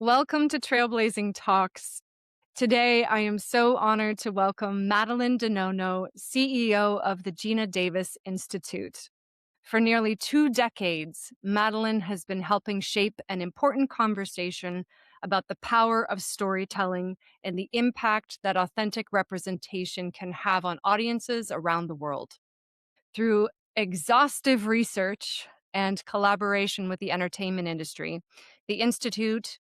Welcome to Trailblazing Talks. Today, I am so honored to welcome Madeline Di Nonno, CEO of the Geena Davis Institute. For nearly 2 decades, Madeline has been helping shape an important conversation about the power of storytelling and the impact that authentic representation can have on audiences around the world. Through exhaustive research and collaboration with the entertainment industry, the Institute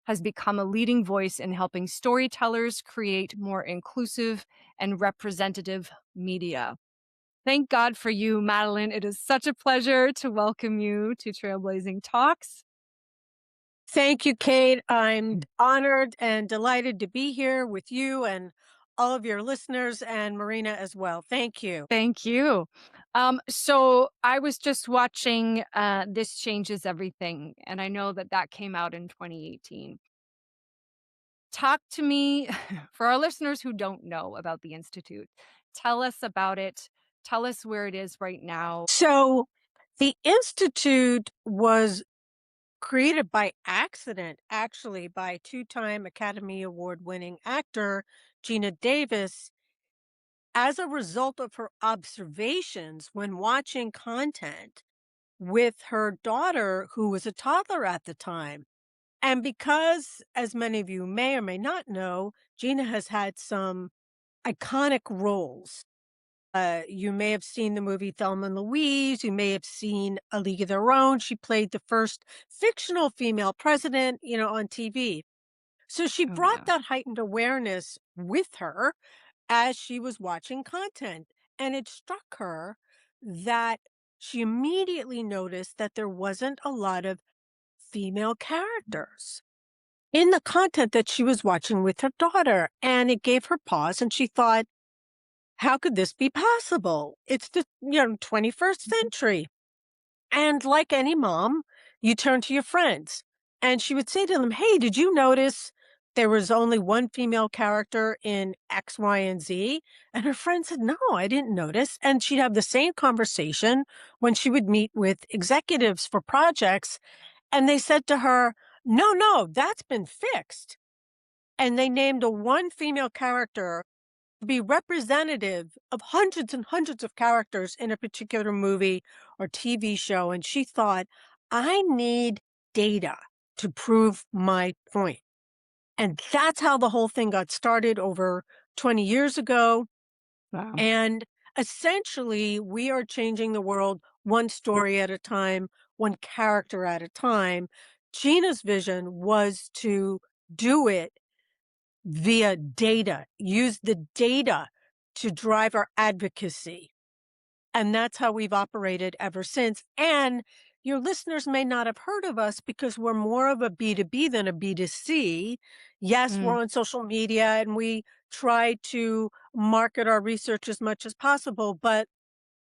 has become a leading voice in helping storytellers create more inclusive and representative media. Thank God for you, Madeline. It is such a pleasure to welcome you to Trailblazing Talks. Thank you, Kate. I'm honored and delighted to be here with you and all of your listeners and Marina as well. Thank you. Thank you. So I was just watching This Changes Everything, and I know that that came out in 2018. Talk to me, for our listeners who don't know about the Institute, tell us about it. Tell us where it is right now. So, the Institute was created by accident, actually, by two-time Academy Award winning actor Geena Davis as a result of her observations when watching content with her daughter, who was a toddler at the time. And because, as many of you may or may not know, Gina has had some iconic roles. You may have seen the movie Thelma and Louise. You may have seen A League of Their Own. She played the first fictional female president, on TV. So she Oh, brought yeah. that heightened awareness with her as she was watching content. And it struck her that she immediately noticed that there wasn't a lot of female characters in the content that she was watching with her daughter. And it gave her pause. And she thought, how could this be possible? It's the 21st century. And like any mom, you turn to your friends. And she would say to them, hey, did you notice there was only one female character in X, Y, and Z? And her friend said, no, I didn't notice. And she'd have the same conversation when she would meet with executives for projects. And they said to her, no, that's been fixed. And they named a one female character to be representative of hundreds and hundreds of characters in a particular movie or TV show. And she thought, I need data to prove my point. And that's how the whole thing got started over 20 years ago. Wow. And essentially, we are changing the world one story at a time, one character at a time. Gina's vision was to do it via data, use the data to drive our advocacy. And that's how we've operated ever since. And your listeners may not have heard of us because we're more of a B2B than a B2C. Yes, we're Mm, on social media and we try to market our research as much as possible, but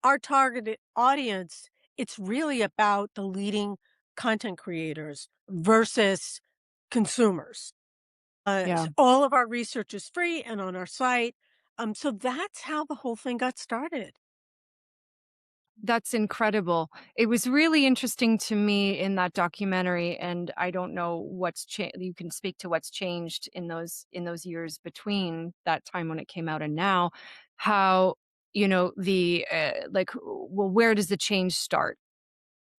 our targeted audience, it's really about the leading content creators versus consumers. yeah. All of our research is free and on our site. So that's how the whole thing got started. That's incredible. It was really interesting to me in that documentary, and I don't know you can speak to what's changed in those years between that time when it came out and now, how, well, where does the change start?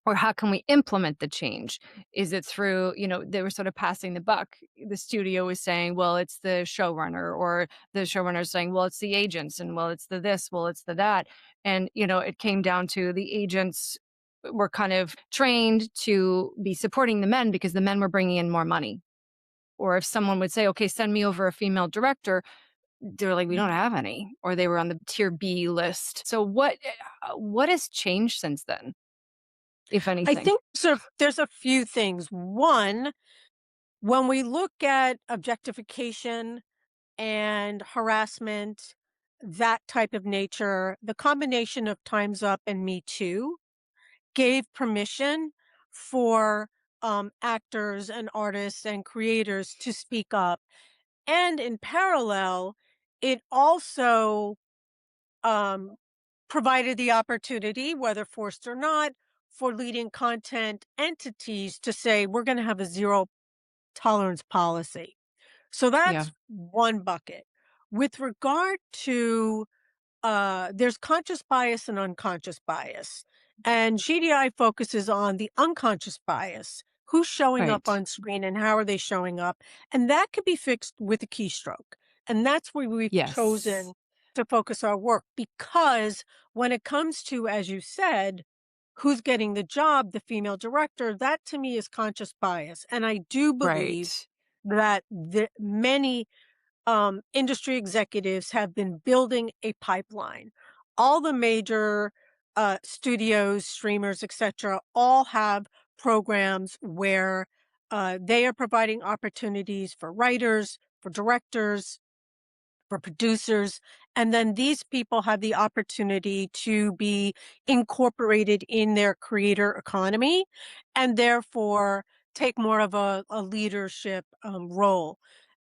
Or how can we implement the change? Is it through, they were sort of passing the buck. The studio was saying, well, it's the showrunner, or the showrunner saying, well, it's the agents, and well, it's the this, well, it's the that. And, it came down to the agents were kind of trained to be supporting the men because the men were bringing in more money. Or if someone would say, okay, send me over a female director, they're like, we don't have any, or they were on the tier B list. So what has changed since then, if I anything? think there's a few things. One, when we look at objectification and harassment, that type of nature, the combination of Time's Up and Me Too gave permission for actors and artists and creators to speak up. And in parallel, it also um, provided the opportunity, whether forced or not, for leading content entities to say, we're going to have a zero tolerance policy. So Yeah. that's one bucket. With regard to there's conscious bias and unconscious bias. And GDI focuses on the unconscious bias. Who's showing up Right. on screen and how are they showing up? And that could be fixed with a keystroke. And that's where we've Yes. chosen to focus our work because when it comes to, as you said, who's getting the job, the female director, that to me is conscious bias. And I do believe Right. that many industry executives have been building a pipeline. All the major studios, streamers, etc., all have programs where they are providing opportunities for writers, for directors, for producers. And then these people have the opportunity to be incorporated in their creator economy and therefore take more of a leadership role.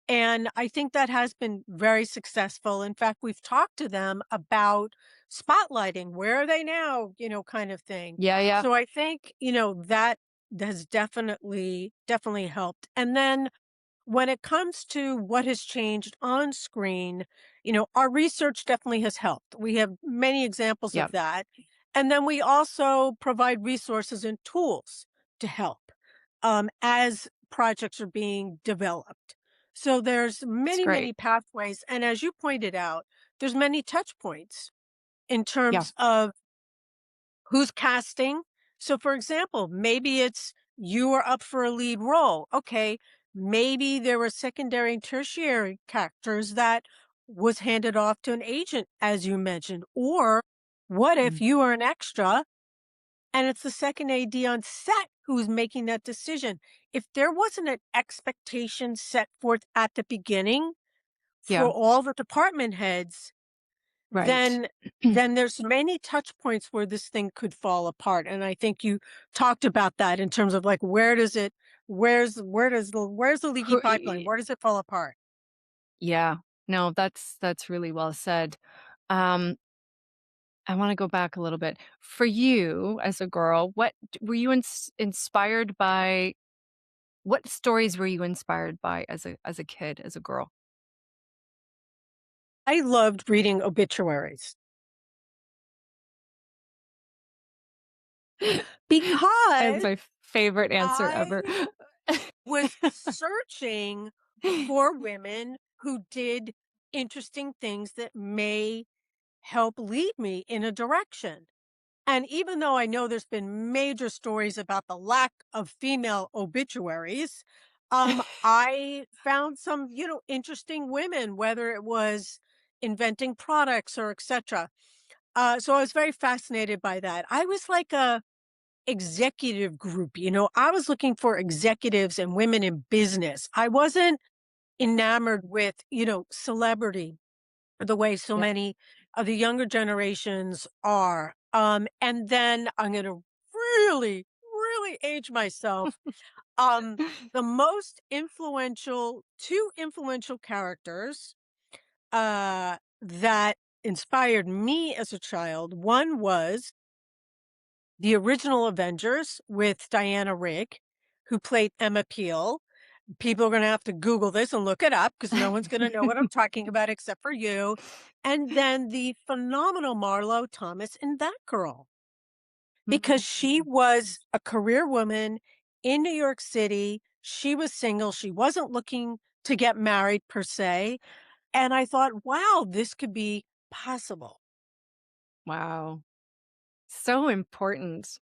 And I think that has been very successful. In fact, we've talked to them about spotlighting, where are they now, kind of thing. Yeah, yeah. So I think, that has definitely helped. And then when it comes to what has changed on screen, our research definitely has helped. We have many examples Yeah. of that. And then we also provide resources and tools to help as projects are being developed. So there's It's many, great. many pathways. And as you pointed out, there's many touch points in Yeah. terms of who's casting? So, for example, maybe it's you are up for a lead role. Okay, maybe there were secondary and tertiary characters that was handed off to an agent, as you mentioned. Or what if Mm. you are an extra and it's the second AD on set who's making that decision? If there wasn't an expectation set forth at the beginning for Yeah. all the department heads, Right. then there's many touch points where this thing could fall apart, and I think you talked about that in terms of, like, where's the leaky Who pipeline? Where does it fall apart? Yeah. No, that's really well said. Um, I wanna go back a little bit. For you as a girl, what were you inspired by what stories were you inspired by as a kid, as a girl? I loved reading obituaries That's because my favorite answer ever. I was searching for women who did interesting things that may help lead me in a direction. And even though I know there's been major stories about the lack of female obituaries, I found some, interesting women, whether it was inventing products or etc. So I was very fascinated by that. I was like a executive group, I was looking for executives and women in business. I wasn't enamored with, celebrity the way so Yeah. many of the younger generations are. And then I'm going to really, really age myself. Um, the two influential characters that inspired me as a child. One was the original Avengers with Diana Rigg, who played Emma Peel. People are gonna have to Google this and look it up because no one's gonna know what I'm talking about except for you. And then the phenomenal Marlo Thomas in That Girl, because she Mm. was a career woman in New York City. She was single. She wasn't looking to get married per se. And I thought, wow, this could be possible. Wow. So important.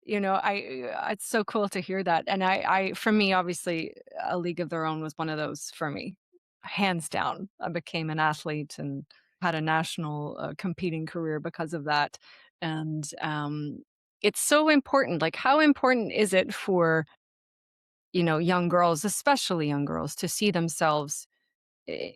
It's so cool to hear that, and for me, obviously, A League of Their Own was one of those for me, hands down. I became an athlete and had a national, competing career because of that, and, it's so important, like, how important is it for, young girls, especially young girls, to see themselves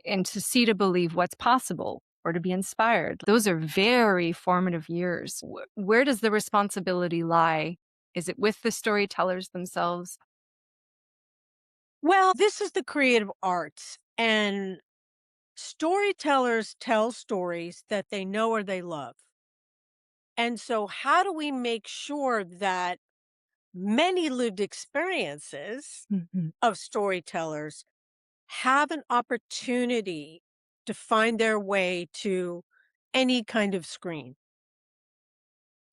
and to believe what's possible or to be inspired. Those are very formative years. Where does the responsibility lie? Is it with the storytellers themselves? Well, this is the creative arts, and storytellers tell stories that they know or they love. And so, how do we make sure that many lived experiences Mhm. of storytellers have an opportunity to find their way to any kind of screen.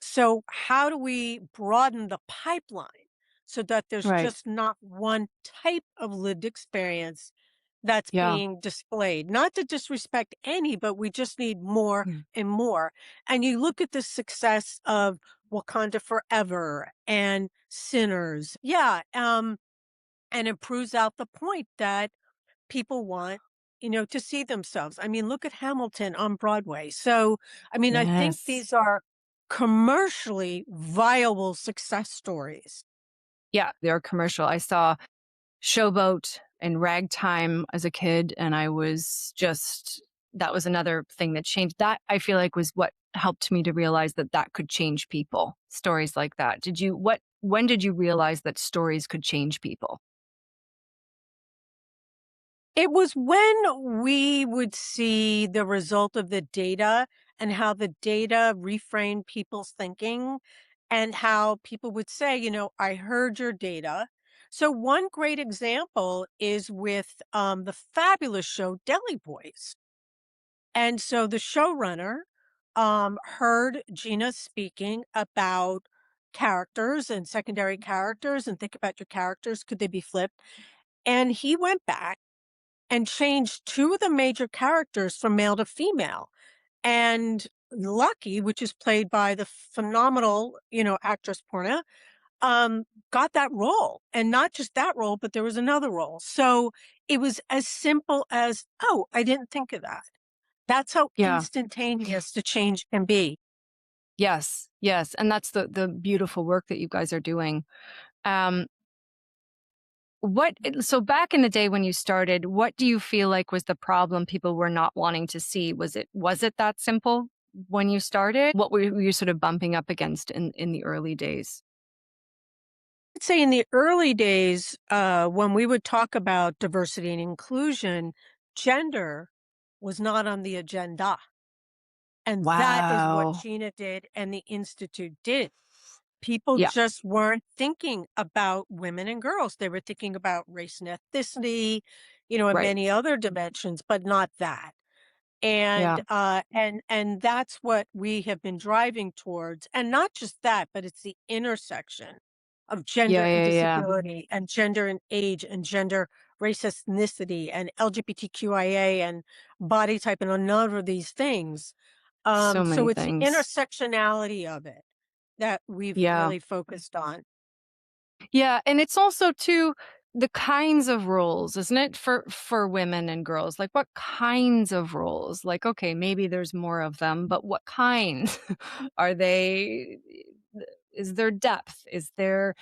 So, how do we broaden the pipeline so that there's Right. just not one type of lived experience that's Yeah. being displayed? Not to disrespect any, but we just need more Mm. and more. And you look at the success of Wakanda Forever and Sinners. Yeah. And it proves out the point that people want, to see themselves. I mean, look at Hamilton on Broadway. So, I mean, I think Yes. these are commercially viable success stories. Yeah, they're commercial. I saw Showboat and Ragtime as a kid, and I was just that was another thing that changed that I feel like was what helped me to realize that that could change people, stories like that. Did you what when did you realize that stories could change people? It was when we would see the result of the data and how the data reframed people's thinking and how people would say, I heard your data. So, one great example is with the fabulous show Deli Boys. And so the showrunner heard Gina speaking about characters and secondary characters and think about your characters. Could they be flipped? And he went back and changed two of the major characters from male to female. And Lucky, which is played by the phenomenal, actress Porna, got that role. And not just that role, but there was another role. So it was as simple as, oh, I didn't think of that. That's how Yeah. instantaneous the change can be. Yes. Yes, and that's the beautiful work that you guys are doing. Um, so back in the day when you started, what do you feel like was the problem people were not wanting to see? Was it that simple when you started? What were you sort of bumping up against in the early days? I'd say in the early days, when we would talk about diversity and inclusion, gender was not on the agenda. And that is what Wow. Gina did and the Institute did. People Yeah, just weren't thinking about women and girls. They were thinking about race and ethnicity, and right. many other dimensions, but not that. Yeah. And that's what we have been driving towards, and not just that, but it's the intersection of gender Yeah, and yeah, yeah. disability and gender and age and gender, race, ethnicity, and LGBTQIA and body type and a number of these things. So So many it's the things. intersectionality of it that we've Yeah. really focused on. Yeah, and it's also too the kinds of roles, isn't it, for women and girls? Like what kinds of roles? Like, okay, maybe there's more of them, but what kinds? Are they is there depth? Is there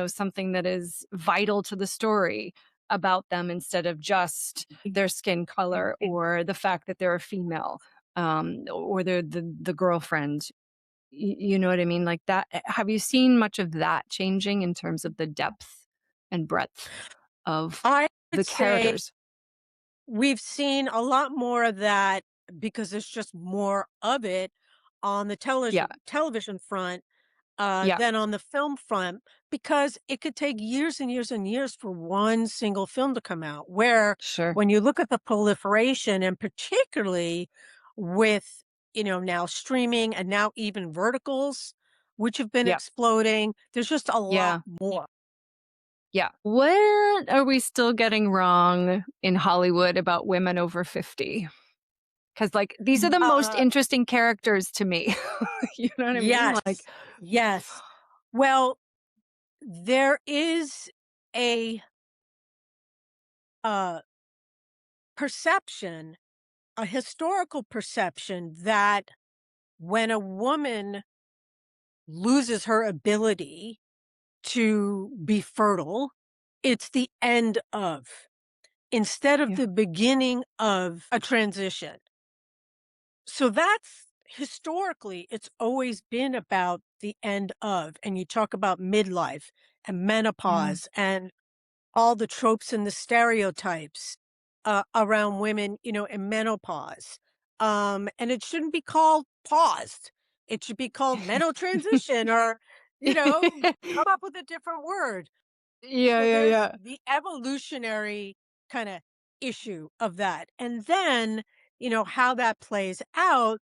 something that is vital to the story about them instead of just their skin color or the fact that they're a female or they're the girlfriend. You know what I mean? Like that have you seen much of that changing in terms of the depth and breadth of I would the say characters? we've seen a lot more of that because there's just more of it on the Yeah, television front, yeah, than on the film front, because it could take years and years and years for one single film to come out, where sure. when you look at the proliferation and particularly with, now streaming and now even verticals, which have been Yeah, exploding, there's just a lot yeah, more. yeah. What are we still getting wrong in Hollywood about women over 50? Because like, these are the most Uh, interesting characters to me. You know what I mean? Like, yes, yes. Well, there is a, uh, perception, a historical perception that when a woman loses her ability to be fertile, it's the end of, instead of yeah, the beginning of a transition. So that's historically, it's always been about the end of. And you talk about midlife and yeah. menopause and all the tropes and the stereotypes around women, in menopause. And it shouldn't be called paused. It should be called mental transition or, come up with a different word. Yeah, So yeah, there's yeah. the evolutionary kind of issue of that. And then, how that plays out,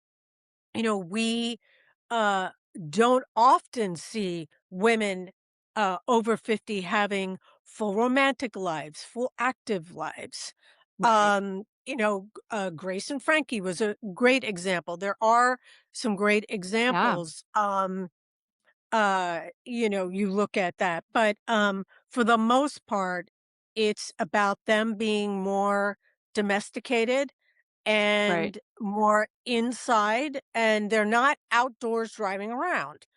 we uh don't often see women over 50 having full romantic lives, full active lives. Right. Grace and Frankie was a great example. There are some great Yeah, examples. You look at that, but for the most part, it's about them being more domesticated right. and more inside, and they're not outdoors driving around,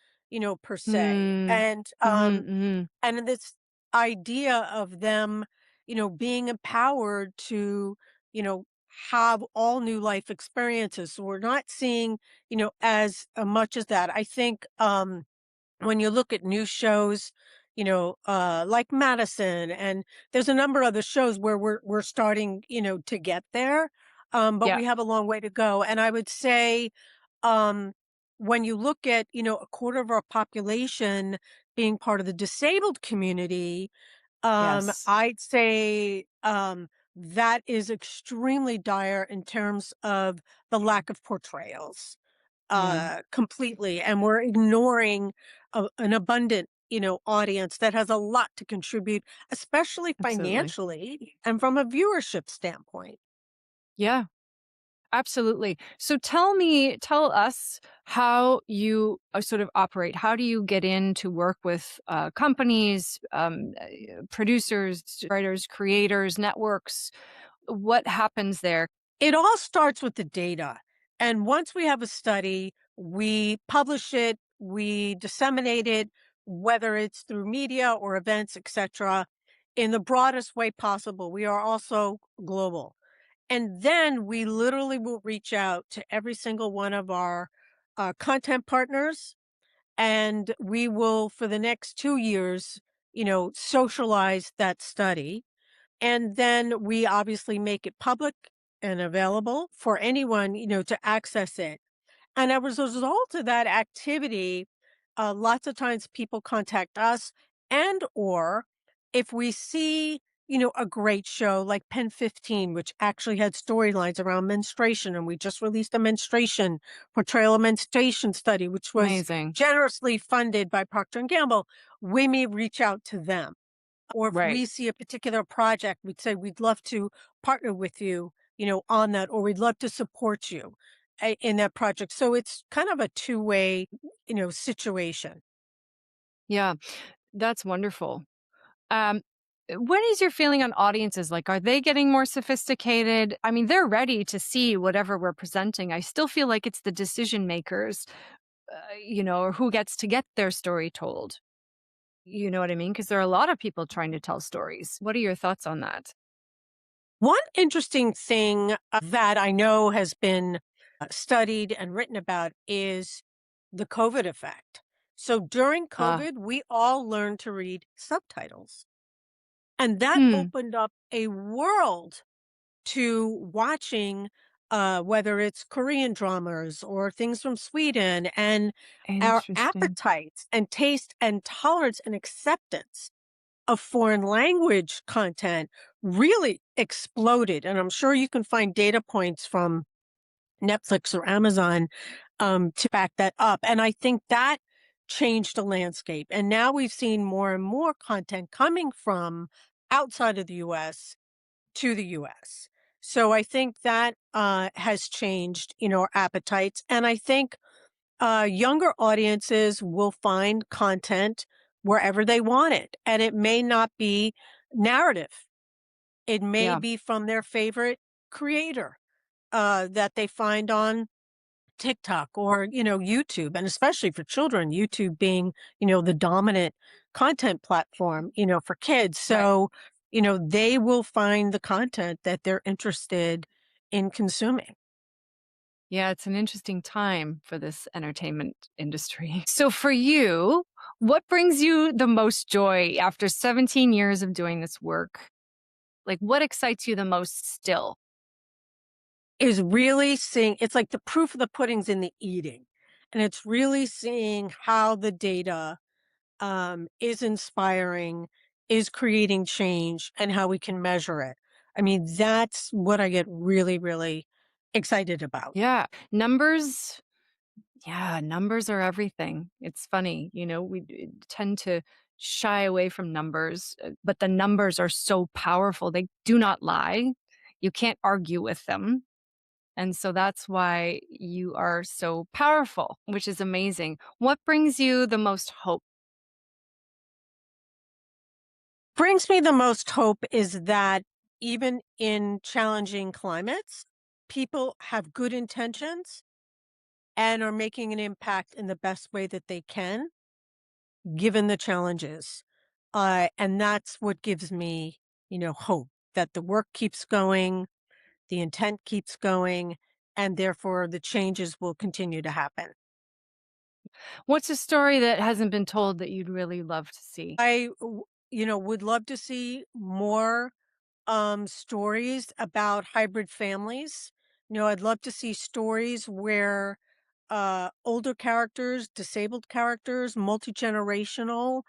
per se. Mm. And Mhm, mhm. this idea of them, being empowered to, you know, have all new life experiences. So we're not seeing, as much as that. I think when you look at new shows, like Madison, and there's a number of other shows where we're starting, to get there, but Yeah, we have a long way to go. And I would say, um, when you look at, a quarter of our population being part of the disabled community, yes. I'd say that is extremely dire in terms of the lack of portrayals Yeah, completely, and we're ignoring an abundant, audience that has a lot to contribute, especially absolutely. financially and from a viewership standpoint. Yeah, absolutely. So tell us how you sort of operate. How do you get in to work with companies, producers, writers, creators, networks? What happens there? It all starts with the data. And once we have a study, we publish it, we disseminate it, whether it's through media or events, etc., in the broadest way possible. We are also global. And then we literally will reach out to every single one of our content partners, and we will, for the next 2 years, socialize that study. And then we obviously make it public and available for anyone, to access it. And as a result of that activity, lots of times people contact us, and or if we see, a great show like Pen 15, which actually had storylines around menstruation, and we just released a menstruation portrayal of menstruation study, which was Amazing. generously funded by Procter and Gamble, we may reach out to them. Or if Right. we see a particular project, we'd say, we'd love to partner with you, on that, or we'd love to support you in that project. So it's kind of a two-way, situation. Yeah, that's wonderful. Um, what is your feeling on audiences? Like, are they getting more sophisticated? I mean, they're ready to see whatever we're presenting. I still feel like it's the decision makers, or who gets to get their story told. You know what I mean? Because there are a lot of people trying to tell stories. What are your thoughts on that? One interesting thing that I know has been studied and written about is the COVID effect. So during Ah, COVID, we all learned to read subtitles, and that hmm, opened up a world to watching, whether it's Korean dramas or things from Sweden, and our interesting. appetites and taste and tolerance and acceptance of foreign language content really exploded. And I'm sure you can find data points from Netflix or Amazon to back that up. And I think that changed the landscape. And now we've seen more and more content coming from outside of the US to the US. So I think that has changed, our appetites. And I think younger audiences will find content wherever they want it. And it may not be narrative, it may Yeah, be from their favorite creator that they find on TikTok or, YouTube, and especially for children, YouTube being, the dominant content platform, for kids. right. So, they will find the content that they're interested in consuming. Yeah, it's an interesting time for this entertainment industry. So, for you, what brings you the most joy after 17 years of doing this work? Like, what excites you the most still? Is really seeing, it's like the proof of the pudding's in the eating. And it's really seeing how the data is inspiring, is creating change, and how we can measure it. I mean, that's what I get really, really excited about. Yeah. Numbers, yeah, numbers are everything. It's funny, we tend to shy away from numbers, but the numbers are so powerful. They do not lie. You can't argue with them. And so that's why you are so powerful, which is amazing. What brings you the most hope? Brings me the most hope is that even in challenging climates, people have good intentions and are making an impact in the best way that they can, given the challenges. And that's what gives me, hope that the work keeps going, the intent keeps going, and therefore the changes will continue to happen. What's a story that hasn't been told that you'd really love to see? Would love to see more stories about hybrid families. I'd love to see stories where older characters, disabled characters, multi-generational,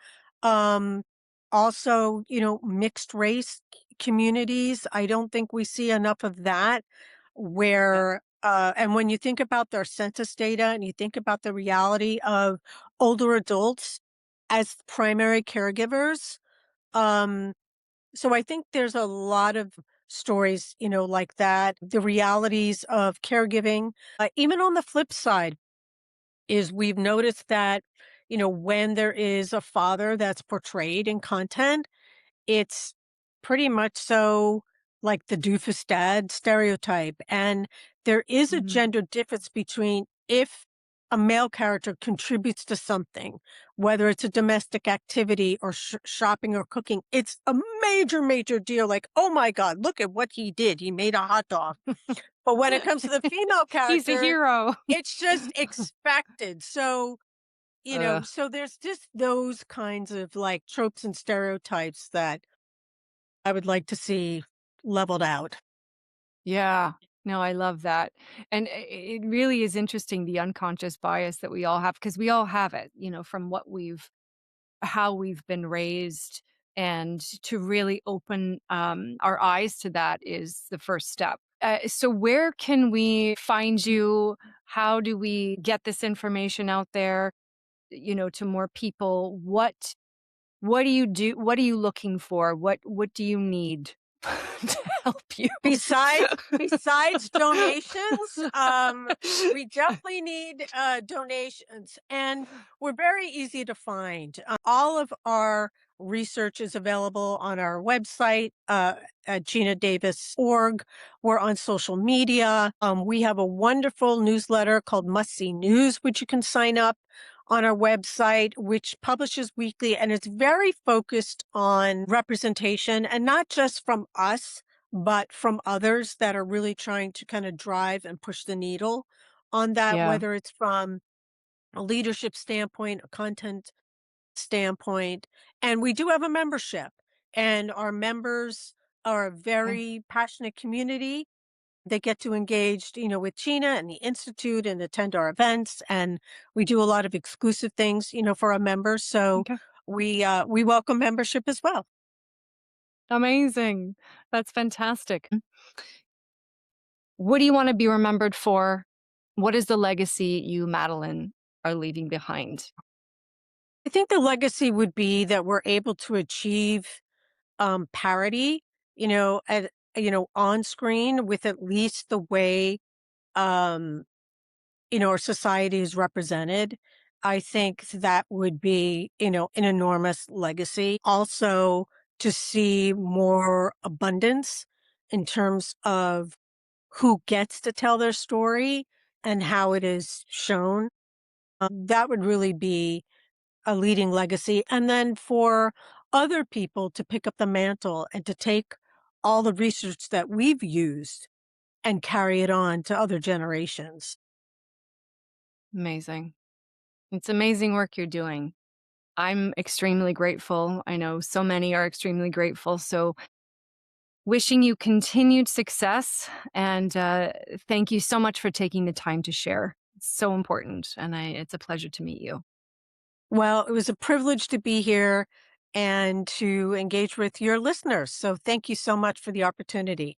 um also, mixed race communities. I don't think we see enough of that Yeah. where and when you think about their census data and you think about the reality of older adults as primary caregivers, um so I think there's a lot of stories, like that, the realities of caregiving. Even on the flip side is we've noticed that, when there is a father that's portrayed in content, it's pretty much so like the doofus dad stereotype. And there is a Mhm. gender difference between if a male character contributes to something, whether it's a domestic activity or shopping or cooking, it's a major, major deal. Like, oh my God, look at what he did. He made a hot dog. But when it comes to the female He's a character, hero. it's just expected. So, Ugh. so there's just those kinds of like tropes and stereotypes that I would like to see leveled out. Yeah. No, I love that. And it really is interesting the unconscious bias that we all have because we all have it, from how we've been raised. And to really open our eyes to that is the first step. So, where can we find you? How do we get this information out there, to more people? What do you do? What are you looking for? What do you need to help you? Besides donations, we definitely need donations, and we're very easy to find. All of our research is available on our website at geenadavis.org. We're on social media. We have a wonderful newsletter called Must See News, which you can sign up on our website, which publishes weekly, and it's very focused on representation, and not just from us but from others that are really trying to kind of drive and push the needle on that, Yeah. whether it's from a leadership standpoint, a content standpoint. And we do have a membership, and our members are a Okay. very passionate community. They get to engage, with Gina and the Institute and attend our events. And we do a lot of exclusive things, for our members. So Okay. we welcome membership as well. Amazing. That's fantastic. What do you want to be remembered for? What is the legacy you, Madeline, are leaving behind? I think the legacy would be that we're able to achieve parity, on screen with at least the way, um, our society is represented. I think that would be, an enormous legacy. Also, to see more abundance in terms of who gets to tell their story and how it is shown. That would really be a leading legacy. And then for other people to pick up the mantle and to take all the research that we've used and carry it on to other generations. Amazing. It's amazing work you're doing. I'm extremely grateful. I know so many are extremely grateful. So, wishing you continued success and thank you so much for taking the time to share. It's so important. And it's a pleasure to meet you. Well, it was a privilege to be here and to engage with your listeners. So thank you so much for the opportunity.